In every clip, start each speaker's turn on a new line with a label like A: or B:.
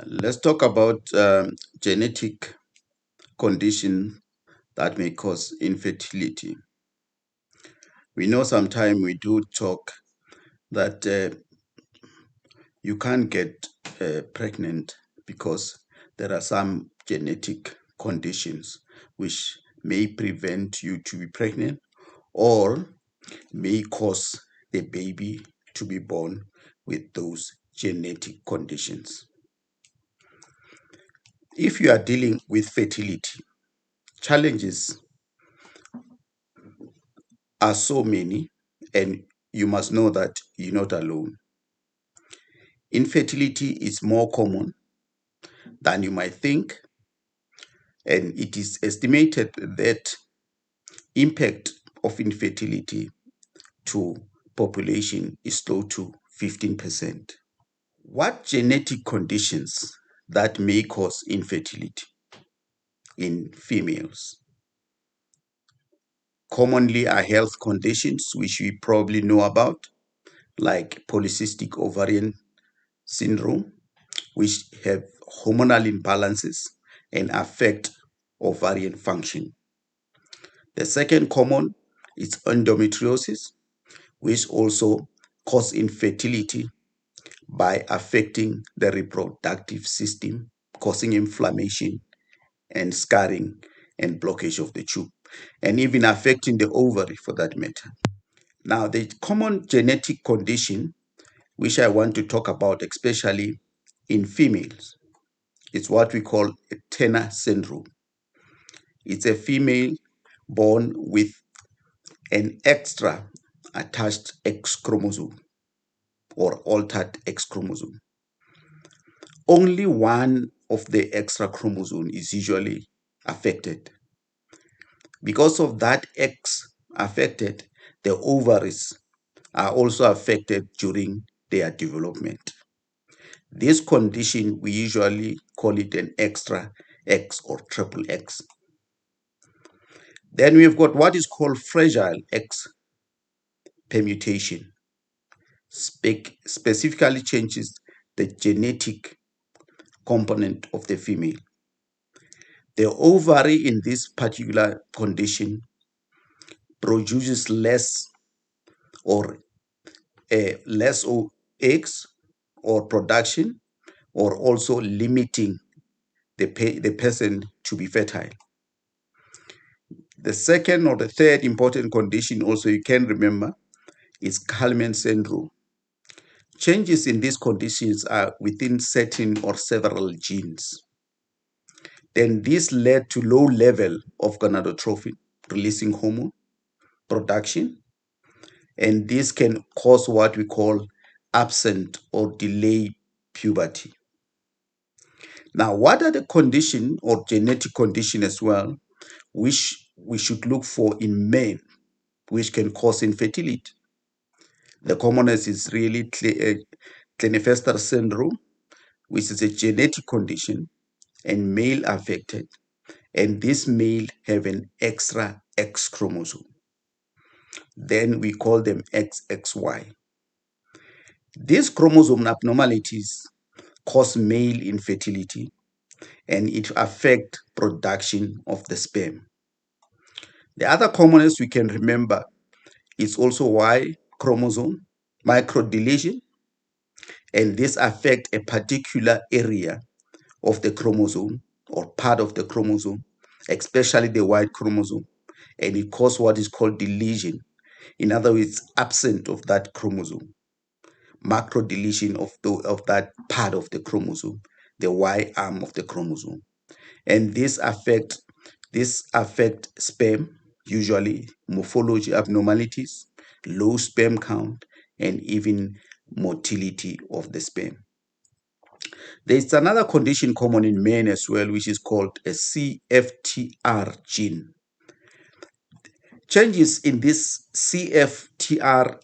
A: Let's talk about genetic condition that may cause infertility. We know sometimes we do talk that you can't get pregnant because there are some genetic conditions which may prevent you to be pregnant or may cause the baby to be born with those genetic conditions. If you are dealing with fertility, challenges are so many, and you must know that you're not alone. Infertility is more common than you might think, and it is estimated that impact of infertility to population is close to 15%. What genetic conditions that may cause infertility in females? Commonly are health conditions which we probably know about, like polycystic ovarian syndrome, which have hormonal imbalances and affect ovarian function. The second common is endometriosis, which also cause infertility by affecting the reproductive system, causing inflammation and scarring and blockage of the tube, and even affecting the ovary for that matter. Now, the common genetic condition which I want to talk about, especially in females, is what we call a Turner syndrome. It's a female born with an extra attached X chromosome or altered X chromosome. Only one of the extra chromosome is usually affected. Because of that X affected, the ovaries are also affected during their development. This condition, we usually call it an extra X or triple X. Then we've got what is called fragile X permutation. Specifically changes the genetic component of the female. The ovary in this particular condition produces less or less eggs or production, or also limiting the person to be fertile. The second or the third important condition also you can remember is Kallmann syndrome. Changes in these conditions are within certain or several genes. Then this led to low level of gonadotrophin, releasing hormone production, and this can cause what we call absent or delayed puberty. Now, what are the condition or genetic condition as well, which we should look for in men, which can cause infertility? The commonest is really Klinefelter syndrome, which is a genetic condition and male affected, and this male have an extra X chromosome. Then we call them XXY. These chromosome abnormalities cause male infertility, and it affect production of the sperm. The other commonest we can remember is also Y chromosome microdeletion, and this affect a particular area of the chromosome or part of the chromosome, especially the Y chromosome, and it causes what is called deletion. In other words, absent of that chromosome, macrodeletion of that part of the chromosome, the Y arm of the chromosome, and this affect sperm, usually morphology abnormalities, low sperm count, and even motility of the sperm. There's another condition common in men as well, which is called a CFTR gene. Changes in this CFTR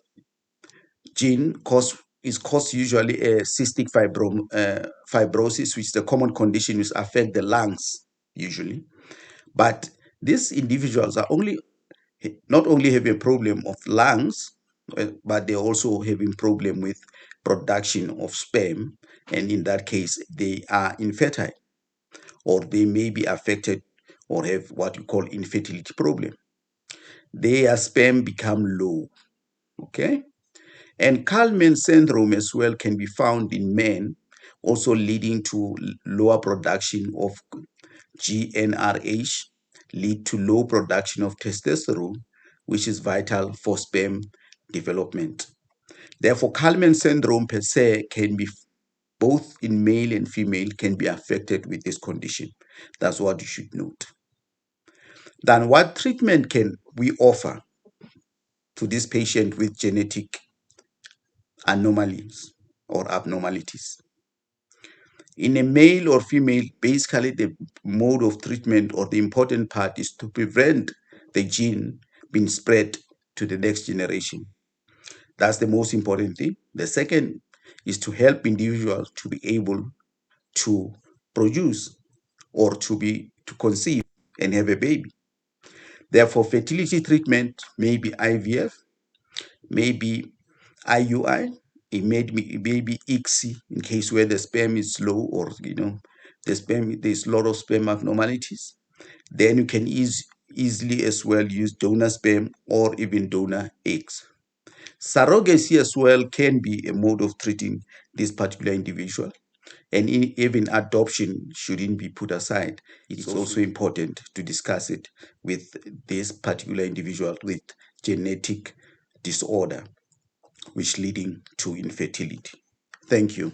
A: gene is caused usually a cystic fibrosis, which is a common condition which affect the lungs usually. But these individuals are not only have a problem of lungs, but they also have a problem with production of sperm, and in that case, they are infertile, or they may be affected or have what you call infertility problem. Their sperm become low, okay? And Kallmann syndrome as well can be found in men, also leading to lower production of GnRH, lead to low production of testosterone, which is vital for sperm development. Therefore, Kallmann syndrome per se can be both in male and female can be affected with this condition. That's what you should note. Then what treatment can we offer to this patient with genetic anomalies or abnormalities? In a male or female, basically the mode of treatment or the important part is to prevent the gene being spread to the next generation. That's the most important thing. The second is to help individuals to be able to produce or to conceive and have a baby. Therefore, fertility treatment may be IVF, maybe IUI, it may be ICSI in case where the sperm is low or there's a lot of sperm abnormalities. Then you can easily as well use donor sperm or even donor eggs. Surrogacy as well can be a mode of treating this particular individual. And even adoption shouldn't be put aside. It's also important to discuss it with this particular individual with genetic disorder, which leading to infertility. Thank you.